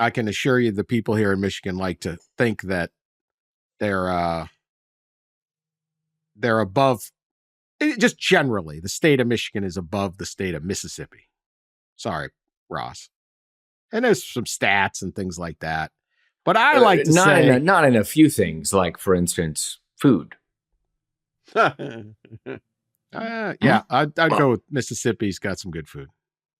I can assure you the people here in Michigan like to think that they're above, just generally, the state of Michigan is above the state of Mississippi. Sorry, Ross. And there's some stats and things like that. But I like to say... Not in a few things, like, for instance, food. Yeah, I'd go with Mississippi's got some good food.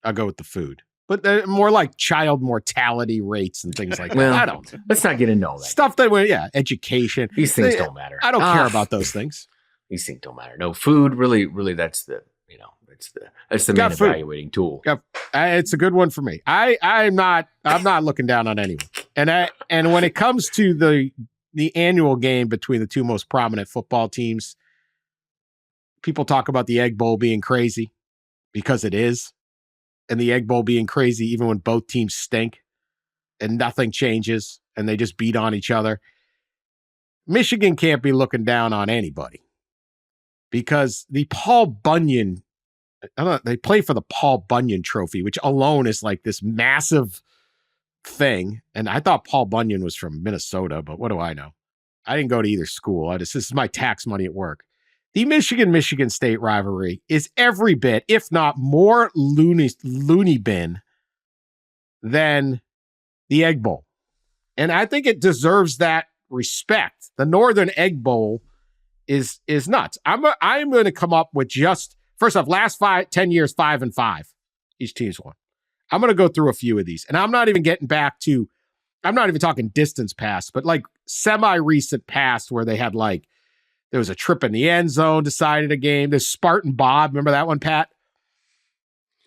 I'll go with the food. But more like child mortality rates and things like that. Well, I don't. Let's not get into all that. Stuff that, education. These things don't matter. I don't care about those things. These things don't matter. No, food really that's the, that's the main evaluating tool. It's a good one for me. I'm not looking down on anyone. And when it comes to the annual game between the two most prominent football teams, people talk about the Egg Bowl being crazy because it is. And the Egg Bowl being crazy even when both teams stink and nothing changes and they just beat on each other. Michigan can't be looking down on anybody because the Paul Bunyan, they play for the Paul Bunyan Trophy, which alone is like this massive thing. And I thought Paul Bunyan was from Minnesota, but what do I know? I didn't go to either school. This is my tax money at work. The Michigan State rivalry is every bit, if not more loony bin than the Egg Bowl. And I think it deserves that respect. The Northern Egg Bowl is nuts. I'm going to come up with just, first off, last 10 years, 5-5. Each team's won. I'm going to go through a few of these. And I'm not even talking distance past, but like semi-recent past where they had like, there was a trip in the end zone, decided a game. There's Spartan Bob. Remember that one, Pat?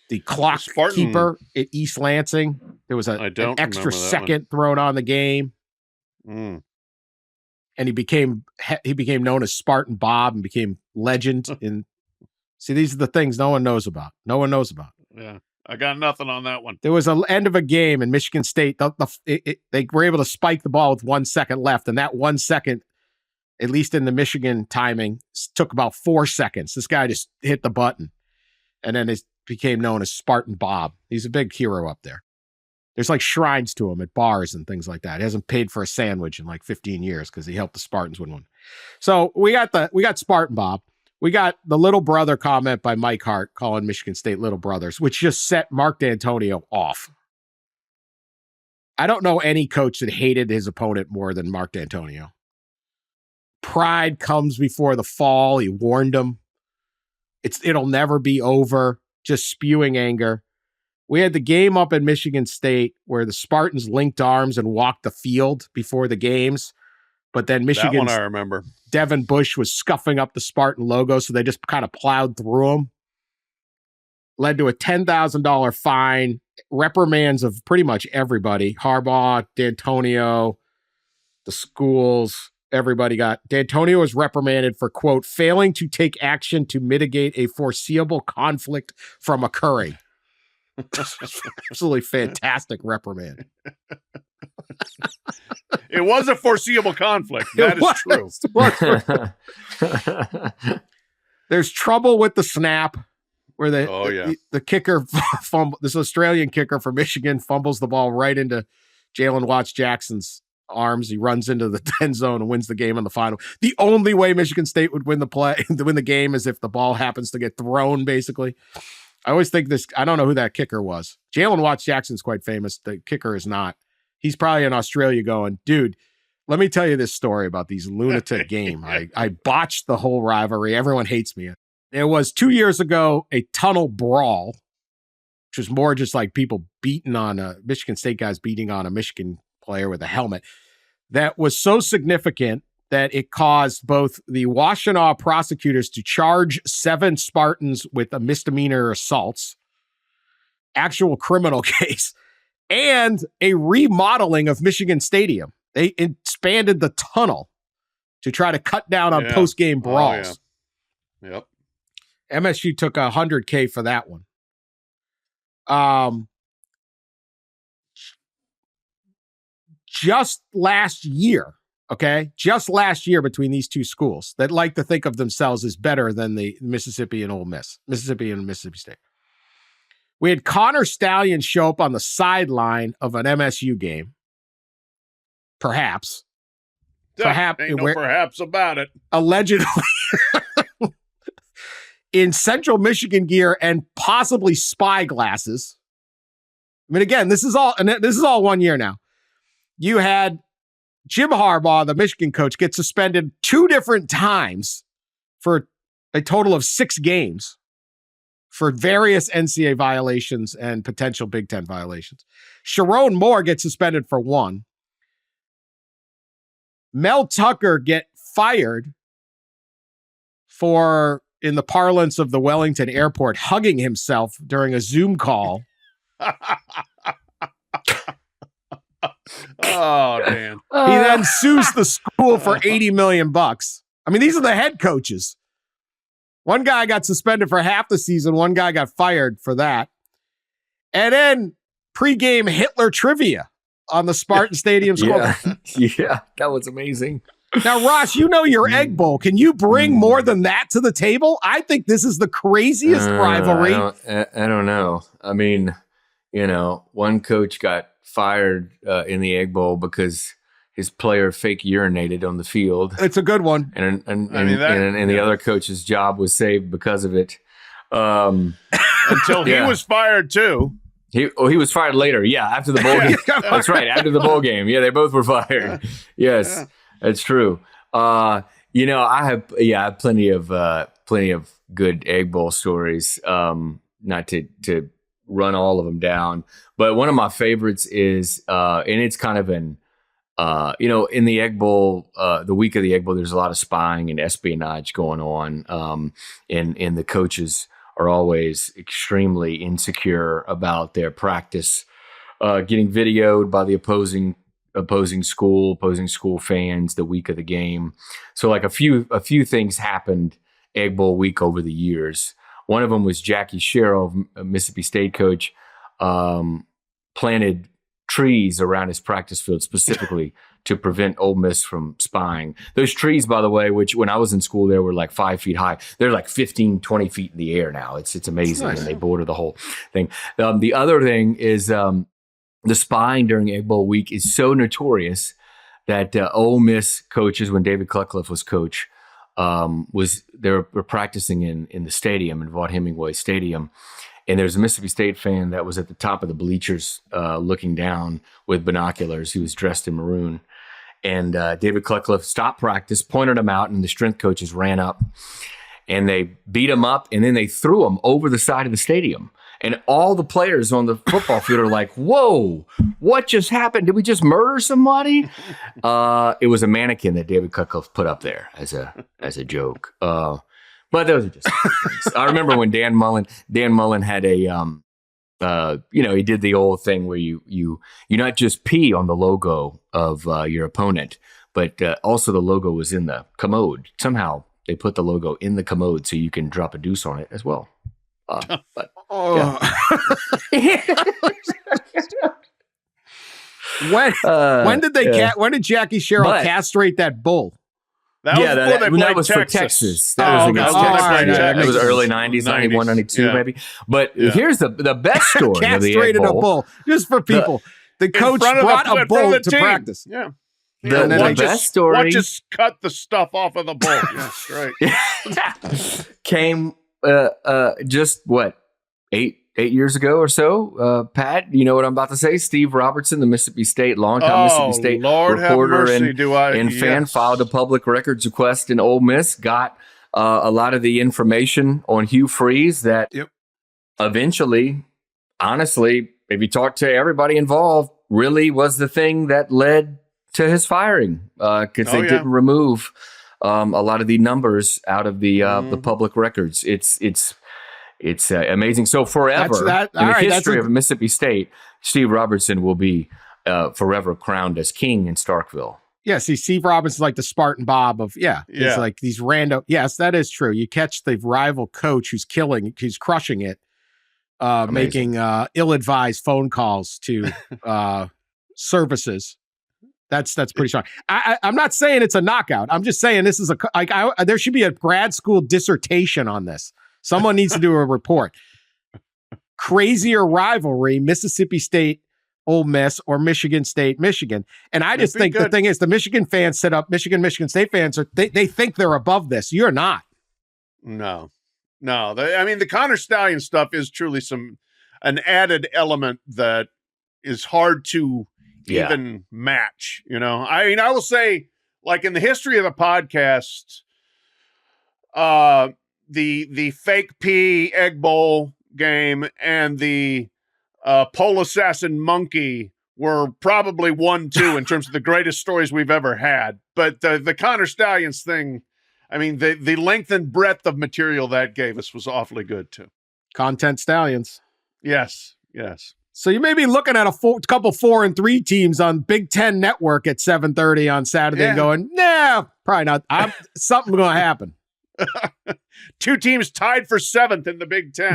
The clock keeper at East Lansing. There was an extra second thrown on the game. And he became known as Spartan Bob and became legend. See, these are the things no one knows about. Yeah, I got nothing on that one. There was an end of a game in Michigan State. They were able to spike the ball with 1 second left, and that 1 second, at least in the Michigan timing, took about 4 seconds. This guy just hit the button, and then it became known as Spartan Bob. He's a big hero up there. There's like shrines to him at bars and things like that. He hasn't paid for a sandwich in like 15 years because he helped the Spartans win one. So we got Spartan Bob. We got the little brother comment by Mike Hart calling Michigan State little brothers, which just set Mark D'Antonio off. I don't know any coach that hated his opponent more than Mark D'Antonio. Pride comes before the fall. He warned him. It'll never be over. Just spewing anger. We had the game up in Michigan State where the Spartans linked arms and walked the field before the games. But then Michigan's I remember. Devin Bush was scuffing up the Spartan logo, so they just kind of plowed through them. Led to a $10,000 fine, reprimands of pretty much everybody. Harbaugh, D'Antonio, the schools. Everybody D'Antonio was reprimanded for, quote, failing to take action to mitigate a foreseeable conflict from occurring. Absolutely fantastic reprimand. It was a foreseeable conflict. That is true. There's trouble with the snap where the kicker this Australian kicker for Michigan fumbles the ball right into Jalen Watts Jackson's arms. He runs into the 10 zone and wins the game in the final. The only way Michigan State would win the game is if the ball happens to get thrown, basically. I always think I don't know who that kicker was. Jalen Watts Jackson's quite famous. The kicker is not. He's probably in Australia going, dude, let me tell you this story about these lunatic game. I botched the whole rivalry. Everyone hates me. There was 2 years ago a tunnel brawl, which was more just like people beating on Michigan State guys beating on a Michigan player with a helmet. That was so significant that it caused both the Washtenaw prosecutors to charge 7 Spartans with a misdemeanor assaults, actual criminal case, and a remodeling of Michigan Stadium. They expanded the tunnel to try to cut down on post-game brawls. Oh, yeah. Yep. MSU took $100K for that one. Just last year, between these two schools that like to think of themselves as better than the Mississippi and Mississippi State. We had Connor Stallion show up on the sideline of an MSU game. Perhaps. Ain't no perhaps about it. Allegedly. In Central Michigan gear and possibly spy glasses. I mean, again, this is all 1 year now. You had Jim Harbaugh, the Michigan coach, get suspended 2 different times for a total of 6 games for various NCAA violations and potential Big Ten violations. Sharon Moore gets suspended for 1. Mel Tucker get fired for, in the parlance of the Wellington airport, hugging himself during a Zoom call. Oh, Dan. He then sues the school for $80 million. I mean, these are the head coaches. One guy got suspended for half the season. One guy got fired for that. And then pregame Hitler trivia on the Spartan Stadium score. Yeah, that was amazing. Now, Ross, you know your Egg Bowl. Can you bring more than that to the table? I think this is the craziest rivalry. I don't know. I mean, one coach got fired in the Egg Bowl because his player fake urinated on the field. It's a good one. And the other coach's job was saved because of it. Until he was fired too. He was fired later. Yeah, after the bowl game. That's right. After the bowl game. Yeah, they both were fired. Yes, that's true. I have plenty of good Egg Bowl stories. Not to run all of them down, but one of my favorites is, and it's kind of in the Egg Bowl, the week of the Egg Bowl, there's a lot of spying and espionage going on, and the coaches are always extremely insecure about their practice, getting videoed by the opposing school fans the week of the game. So like a few things happened Egg Bowl week over the years. One of them was Jackie Sherrill, a Mississippi State coach, planted trees around his practice field specifically to prevent Ole Miss from spying. Those trees, by the way, which when I was in school, they were like 5 feet high. They're like 15, 20 feet in the air now. It's amazing. Nice. And they border the whole thing. The other thing is the spying during Egg Bowl week is so notorious that Ole Miss coaches, when David Cutcliffe was coach, they were practicing in the stadium, in Vaught Hemingway Stadium. And there's a Mississippi State fan that was at the top of the bleachers looking down with binoculars. He was dressed in maroon. And David Cutcliffe stopped practice, pointed him out, and the strength coaches ran up. And they beat him up, and then they threw him over the side of the stadium. And all the players on the football field are like, whoa, what just happened? Did we just murder somebody? It was a mannequin that David Cutcliffe put up there as a joke. But those are just things. I remember when Dan Mullen had a, he did the old thing where you not just pee on the logo of your opponent, but also the logo was in the commode. Somehow they put the logo in the commode so you can drop a deuce on it as well. But when did Jackie Sherrill castrate that bull? That was for Texas. That was against Texas. It was early 90s, 91, 92 maybe. But here's the best story of the Egg Bowl. A bull. Just for people. The coach brought a bull to practice. Yeah. The best story. Watch us cut the stuff off of the bull. Yeah, right. Came just what, 8 years ago or so. Pat, you know what I'm about to say? Steve Robertson, the longtime Mississippi State reporter and fan, filed a public records request in Ole Miss, got a lot of the information on Hugh Freeze that eventually, honestly, if you talk to everybody involved, really was the thing that led to his firing, because they didn't remove a lot of the numbers out of the public records. It's amazing. So forever in the history of Mississippi State, Steve Robertson will be forever crowned as king in Starkville. Yeah, see, Steve Robinson's like the Spartan Bob of, it's like these random, yes, that is true. You catch the rival coach who's crushing it, making ill-advised phone calls to services. That's pretty strong. I'm not saying it's a knockout. I'm just saying this is there should be a grad school dissertation on this. Someone needs to do a report. crazier rivalry, Mississippi State, Ole Miss, or Michigan State, Michigan. And I just think the thing is the Michigan fans set up, Michigan State fans, they think they're above this. You're not. No. The Connor Stallion stuff is truly an added element that is hard to even match, I will say, like, in the history of the podcast, the fake pea egg bowl game and the pole assassin monkey were probably 1-2 in terms of the greatest stories we've ever had. But the Connor Stallions thing, the length and breadth of material that gave us was awfully good too. Content Stallions. Yes. So you may be looking at a couple 4-3 teams on Big Ten Network at 7:30 on Saturday and going, nah, probably not. Something going to happen. 2 teams tied for 7th in the Big Ten.